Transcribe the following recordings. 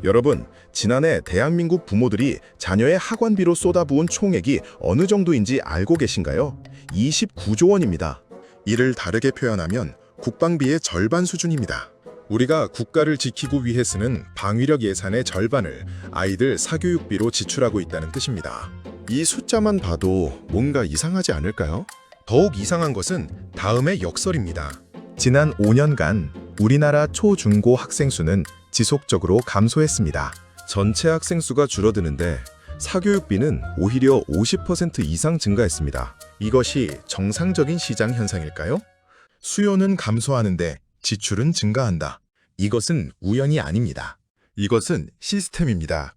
여러분, 지난해 대한민국 부모들이 자녀의 학원비로 쏟아부은 총액이 어느 정도인지 알고 계신가요? 29조 원입니다. 이를 다르게 표현하면 국방비의 절반 수준입니다. 우리가 국가를 지키고 위해 쓰는 방위력 예산의 절반을 아이들 사교육비로 지출하고 있다는 뜻입니다. 이 숫자만 봐도 뭔가 이상하지 않을까요? 더욱 이상한 것은 다음의 역설입니다. 지난 5년간 우리나라 초중고 학생 수는 지속적으로 감소했습니다. 전체 학생 수가 줄어드는데 사교육비는 오히려 50% 이상 증가했습니다. 이것이 정상적인 시장 현상일까요? 수요는 감소하는데 지출은 증가한다. 이것은 우연이 아닙니다. 이것은 시스템입니다.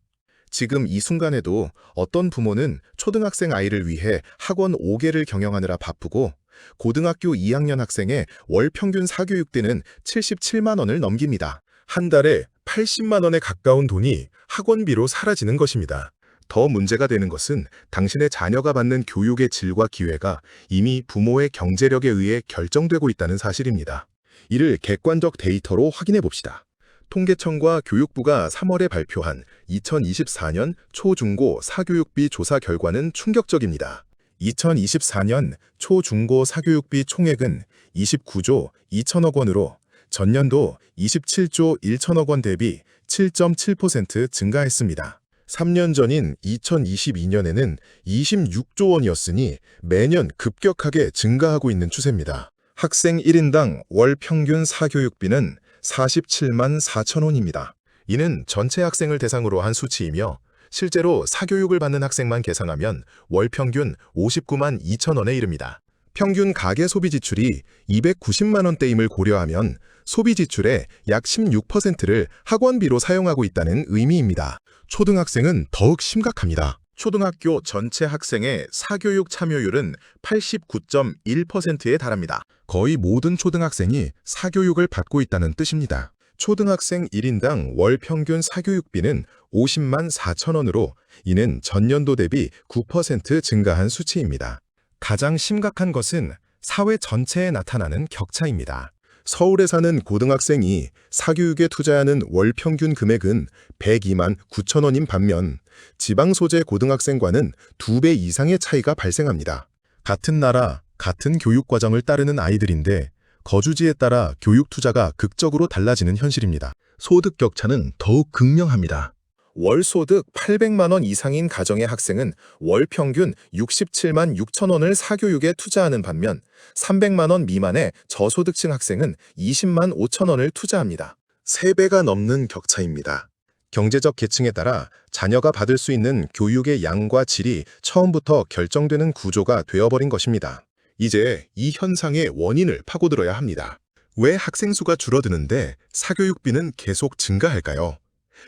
지금 이 순간에도 어떤 부모는 초등학생 아이를 위해 학원 5개를 경영하느라 바쁘고 고등학교 2학년 학생의 월 평균 사교육비는 77만 원을 넘깁니다. 한 달에 80만 원에 가까운 돈이 학원비로 사라지는 것입니다. 더 문제가 되는 것은 당신의 자녀가 받는 교육의 질과 기회가 이미 부모의 경제력에 의해 결정되고 있다는 사실입니다. 이를 객관적 데이터로 확인해 봅시다. 통계청과 교육부가 3월에 발표한 2024년 초중고 사교육비 조사 결과는 충격적입니다. 2024년 초중고 사교육비 총액은 29조 2천억 원으로 전년도 27조 1천억 원 대비 7.7% 증가했습니다. 3년 전인 2022년에는 26조 원이었으니 매년 급격하게 증가하고 있는 추세입니다. 학생 1인당 월 평균 사교육비는 47만 4천 원입니다. 이는 전체 학생을 대상으로 한 수치이며 실제로 사교육을 받는 학생만 계산하면 월 평균 59만 2천 원에 이릅니다. 평균 가계 소비 지출이 290만 원대임을 고려하면 소비 지출의 약 16%를 학원비로 사용하고 있다는 의미입니다. 초등학생은 더욱 심각합니다. 초등학교 전체 학생의 사교육 참여율은 89.1%에 달합니다. 거의 모든 초등학생이 사교육을 받고 있다는 뜻입니다. 초등학생 1인당 월 평균 사교육비는 50만 4천 원으로 이는 전년도 대비 9% 증가한 수치입니다. 가장 심각한 것은 사회 전체에 나타나는 격차입니다. 서울에 사는 고등학생이 사교육에 투자하는 월 평균 금액은 102만 9천 원인 반면 지방 소재 고등학생과는 2배 이상의 차이가 발생합니다. 같은 나라, 같은 교육 과정을 따르는 아이들인데 거주지에 따라 교육 투자가 극적으로 달라지는 현실입니다. 소득 격차는 더욱 극명합니다. 월 소득 800만 원 이상인 가정의 학생은 월 평균 67만 6천 원을 사교육에 투자하는 반면 300만 원 미만의 저소득층 학생은 20만 5천 원을 투자합니다. 3배가 넘는 격차입니다. 경제적 계층에 따라 자녀가 받을 수 있는 교육의 양과 질이 처음부터 결정되는 구조가 되어버린 것입니다. 이제 이 현상의 원인을 파고들어야 합니다. 왜 학생 수가 줄어드는데 사교육비는 계속 증가할까요?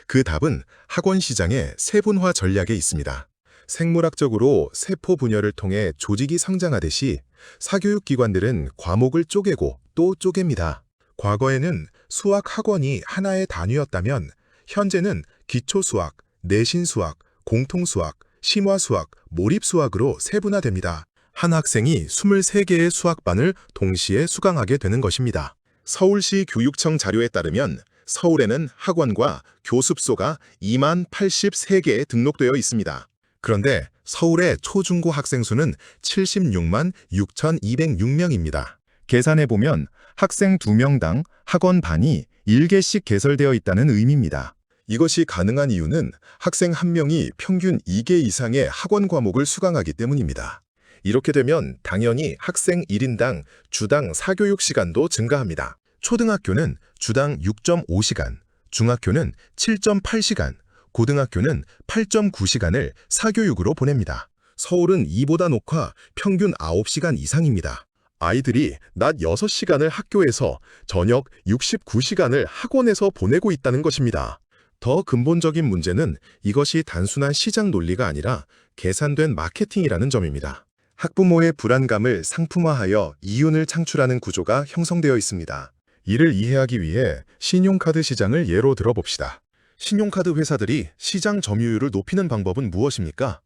그 답은 학원 시장의 세분화 전략에 있습니다. 생물학적으로 세포 분열을 통해 조직이 성장하듯이 사교육 기관들은 과목을 쪼개고 또 쪼갭니다. 과거에는 수학 학원이 하나의 단위였다면 현재는 기초 수학, 내신 수학, 공통 수학, 심화 수학, 몰입 수학으로 세분화됩니다. 한 학생이 23개의 수학반을 동시에 수강하게 되는 것입니다. 서울시 교육청 자료에 따르면 서울에는 학원과 교습소가 2만 83개에 등록되어 있습니다. 그런데 서울의 초중고 학생 수는 76만 6,206명입니다. 계산해보면 학생 2명당 학원 반이 1개씩 개설되어 있다는 의미입니다. 이것이 가능한 이유는 학생 1명이 평균 2개 이상의 학원 과목을 수강하기 때문입니다. 이렇게 되면 당연히 학생 1인당 주당 사교육 시간도 증가합니다. 초등학교는 주당 6.5시간, 중학교는 7.8시간, 고등학교는 8.9시간을 사교육으로 보냅니다. 서울은 이보다 높아 평균 9시간 이상입니다. 아이들이 낮 6시간을 학교에서 저녁 69시간을 학원에서 보내고 있다는 것입니다. 더 근본적인 문제는 이것이 단순한 시장 논리가 아니라 계산된 마케팅이라는 점입니다. 학부모의 불안감을 상품화하여 이윤을 창출하는 구조가 형성되어 있습니다. 이를 이해하기 위해 신용카드 시장을 예로 들어봅시다. 신용카드 회사들이 시장 점유율을 높이는 방법은 무엇입니까?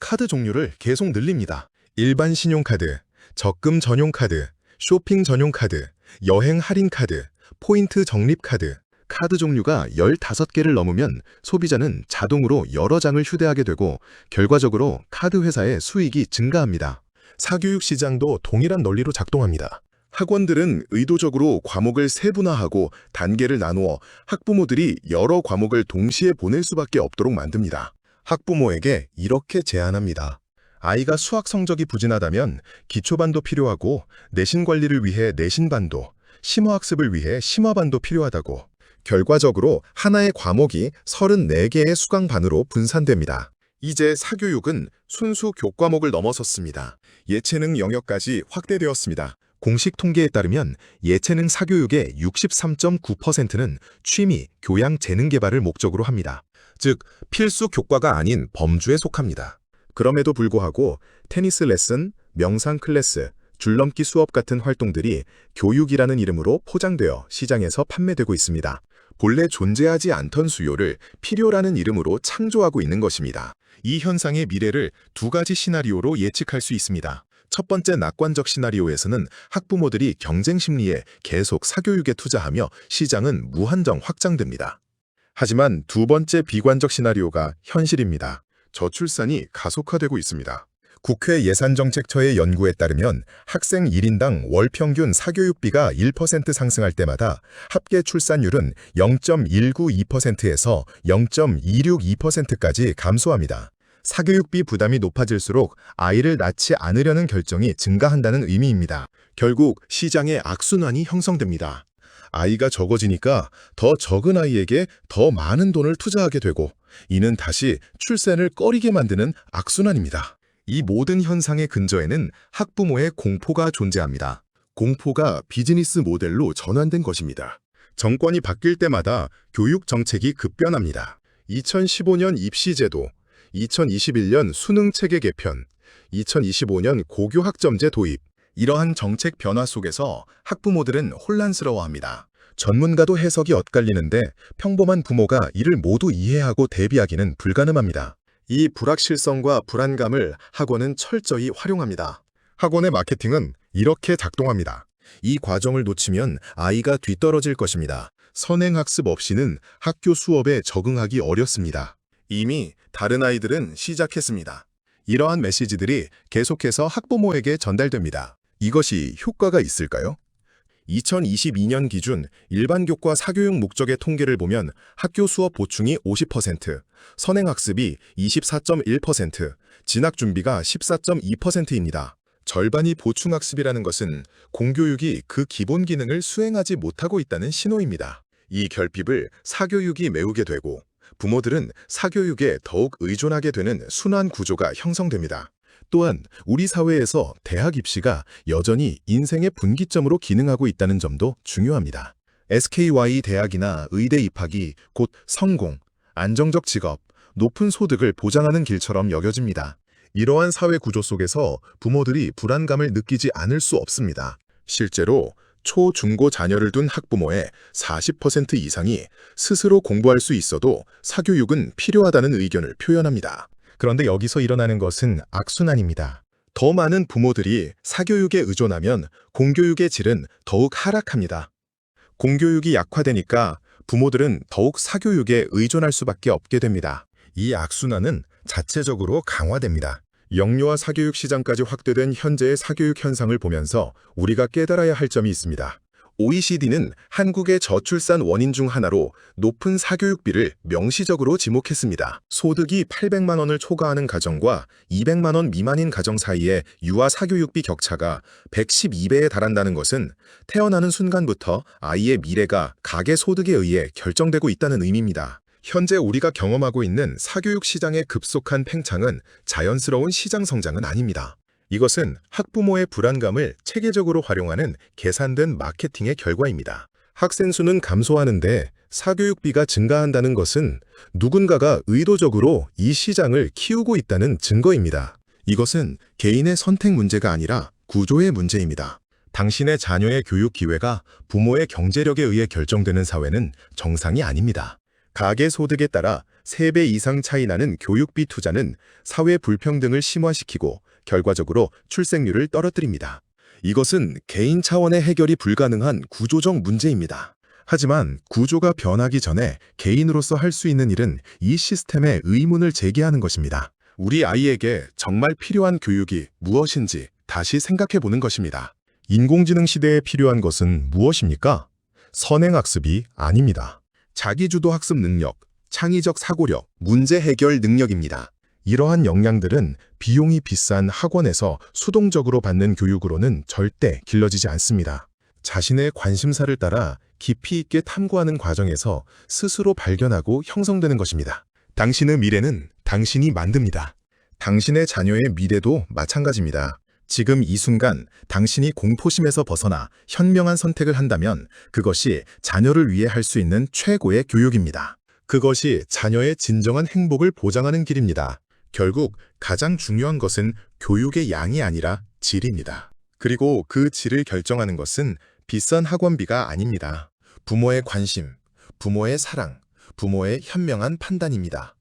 카드 종류를 계속 늘립니다. 일반 신용카드, 적금 전용카드, 쇼핑 전용카드, 여행 할인카드, 포인트 적립카드, 카드 종류가 15개를 넘으면 소비자는 자동으로 여러 장을 휴대하게 되고 결과적으로 카드 회사의 수익이 증가합니다. 사교육 시장도 동일한 논리로 작동합니다. 학원들은 의도적으로 과목을 세분화하고 단계를 나누어 학부모들이 여러 과목을 동시에 보낼 수밖에 없도록 만듭니다. 학부모에게 이렇게 제안합니다. 아이가 수학 성적이 부진하다면 기초반도 필요하고 내신 관리를 위해 내신반도, 심화학습을 위해 심화반도 필요하다고. 결과적으로 하나의 과목이 34개의 수강반으로 분산됩니다. 이제 사교육은 순수 교과목을 넘어섰습니다. 예체능 영역까지 확대되었습니다. 공식 통계에 따르면 예체능 사교육의 63.9%는 취미, 교양, 재능 개발을 목적으로 합니다. 즉, 필수 교과가 아닌 범주에 속합니다. 그럼에도 불구하고 테니스 레슨, 명상 클래스, 줄넘기 수업 같은 활동들이 교육이라는 이름으로 포장되어 시장에서 판매되고 있습니다. 본래 존재하지 않던 수요를 필요라는 이름으로 창조하고 있는 것입니다. 이 현상의 미래를 두 가지 시나리오로 예측할 수 있습니다. 첫 번째 낙관적 시나리오에서는 학부모들이 경쟁 심리에 계속 사교육에 투자하며 시장은 무한정 확장됩니다. 하지만 두 번째 비관적 시나리오가 현실입니다. 저출산이 가속화되고 있습니다. 국회 예산정책처의 연구에 따르면 학생 1인당 월 평균 사교육비가 1% 상승할 때마다 합계 출산율은 0.192%에서 0.262%까지 감소합니다. 사교육비 부담이 높아질수록 아이를 낳지 않으려는 결정이 증가한다는 의미입니다. 결국 시장의 악순환이 형성됩니다. 아이가 적어지니까 더 적은 아이에게 더 많은 돈을 투자하게 되고 이는 다시 출산을 꺼리게 만드는 악순환입니다. 이 모든 현상의 근저에는 학부모의 공포가 존재합니다. 공포가 비즈니스 모델로 전환된 것입니다. 정권이 바뀔 때마다 교육 정책이 급변합니다. 2015년 입시제도, 2021년 수능체계 개편, 2025년 고교학점제 도입. 이러한 정책 변화 속에서 학부모들은 혼란스러워합니다. 전문가도 해석이 엇갈리는데 평범한 부모가 이를 모두 이해하고 대비하기는 불가능합니다. 이 불확실성과 불안감을 학원은 철저히 활용합니다. 학원의 마케팅은 이렇게 작동합니다. 이 과정을 놓치면 아이가 뒤떨어질 것입니다. 선행학습 없이는 학교 수업에 적응하기 어렵습니다. 이미 다른 아이들은 시작했습니다. 이러한 메시지들이 계속해서 학부모에게 전달됩니다. 이것이 효과가 있을까요? 2022년 기준 일반 교과 사교육 목적의 통계를 보면 학교 수업 보충이 50%, 선행학습이 24.1%, 진학준비가 14.2%입니다. 절반이 보충학습이라는 것은 공교육이 그 기본 기능을 수행하지 못하고 있다는 신호입니다. 이 결핍을 사교육이 메우게 되고 부모들은 사교육에 더욱 의존하게 되는 순환 구조가 형성됩니다. 또한 우리 사회에서 대학 입시가 여전히 인생의 분기점으로 기능하고 있다는 점도 중요합니다. SKY 대학이나 의대 입학이 곧 성공, 안정적 직업, 높은 소득을 보장하는 길처럼 여겨집니다. 이러한 사회 구조 속에서 부모들이 불안감을 느끼지 않을 수 없습니다. 실제로 초, 중고 자녀를 둔 학부모의 40% 이상이 스스로 공부할 수 있어도 사교육은 필요하다는 의견을 표현합니다. 그런데 여기서 일어나는 것은 악순환입니다. 더 많은 부모들이 사교육에 의존하면 공교육의 질은 더욱 하락합니다. 공교육이 약화되니까 부모들은 더욱 사교육에 의존할 수밖에 없게 됩니다. 이 악순환은 자체적으로 강화됩니다. 영유아 사교육 시장까지 확대된 현재의 사교육 현상을 보면서 우리가 깨달아야 할 점이 있습니다. OECD는 한국의 저출산 원인 중 하나로 높은 사교육비를 명시적으로 지목했습니다. 소득이 800만 원을 초과하는 가정과 200만 원 미만인 가정 사이의 유아 사교육비 격차가 112배에 달한다는 것은 태어나는 순간부터 아이의 미래가 가계 소득에 의해 결정되고 있다는 의미입니다. 현재 우리가 경험하고 있는 사교육 시장의 급속한 팽창은 자연스러운 시장 성장은 아닙니다. 이것은 학부모의 불안감을 체계적으로 활용하는 계산된 마케팅의 결과입니다. 학생 수는 감소하는데 사교육비가 증가한다는 것은 누군가가 의도적으로 이 시장을 키우고 있다는 증거입니다. 이것은 개인의 선택 문제가 아니라 구조의 문제입니다. 당신의 자녀의 교육 기회가 부모의 경제력에 의해 결정되는 사회는 정상이 아닙니다. 가계 소득에 따라 3배 이상 차이 나는 교육비 투자는 사회 불평등을 심화시키고 결과적으로 출생률을 떨어뜨립니다. 이것은 개인 차원의 해결이 불가능한 구조적 문제입니다. 하지만 구조가 변하기 전에 개인으로서 할 수 있는 일은 이 시스템에 의문을 제기하는 것입니다. 우리 아이에게 정말 필요한 교육이 무엇인지 다시 생각해 보는 것입니다. 인공지능 시대에 필요한 것은 무엇입니까? 선행학습이 아닙니다. 자기주도 학습 능력, 창의적 사고력, 문제 해결 능력입니다. 이러한 역량들은 비용이 비싼 학원에서 수동적으로 받는 교육으로는 절대 길러지지 않습니다. 자신의 관심사를 따라 깊이 있게 탐구하는 과정에서 스스로 발견하고 형성되는 것입니다. 당신의 미래는 당신이 만듭니다. 당신의 자녀의 미래도 마찬가지입니다. 지금 이 순간 당신이 공포심에서 벗어나 현명한 선택을 한다면 그것이 자녀를 위해 할 수 있는 최고의 교육입니다. 그것이 자녀의 진정한 행복을 보장하는 길입니다. 결국 가장 중요한 것은 교육의 양이 아니라 질입니다. 그리고 그 질을 결정하는 것은 비싼 학원비가 아닙니다. 부모의 관심, 부모의 사랑, 부모의 현명한 판단입니다.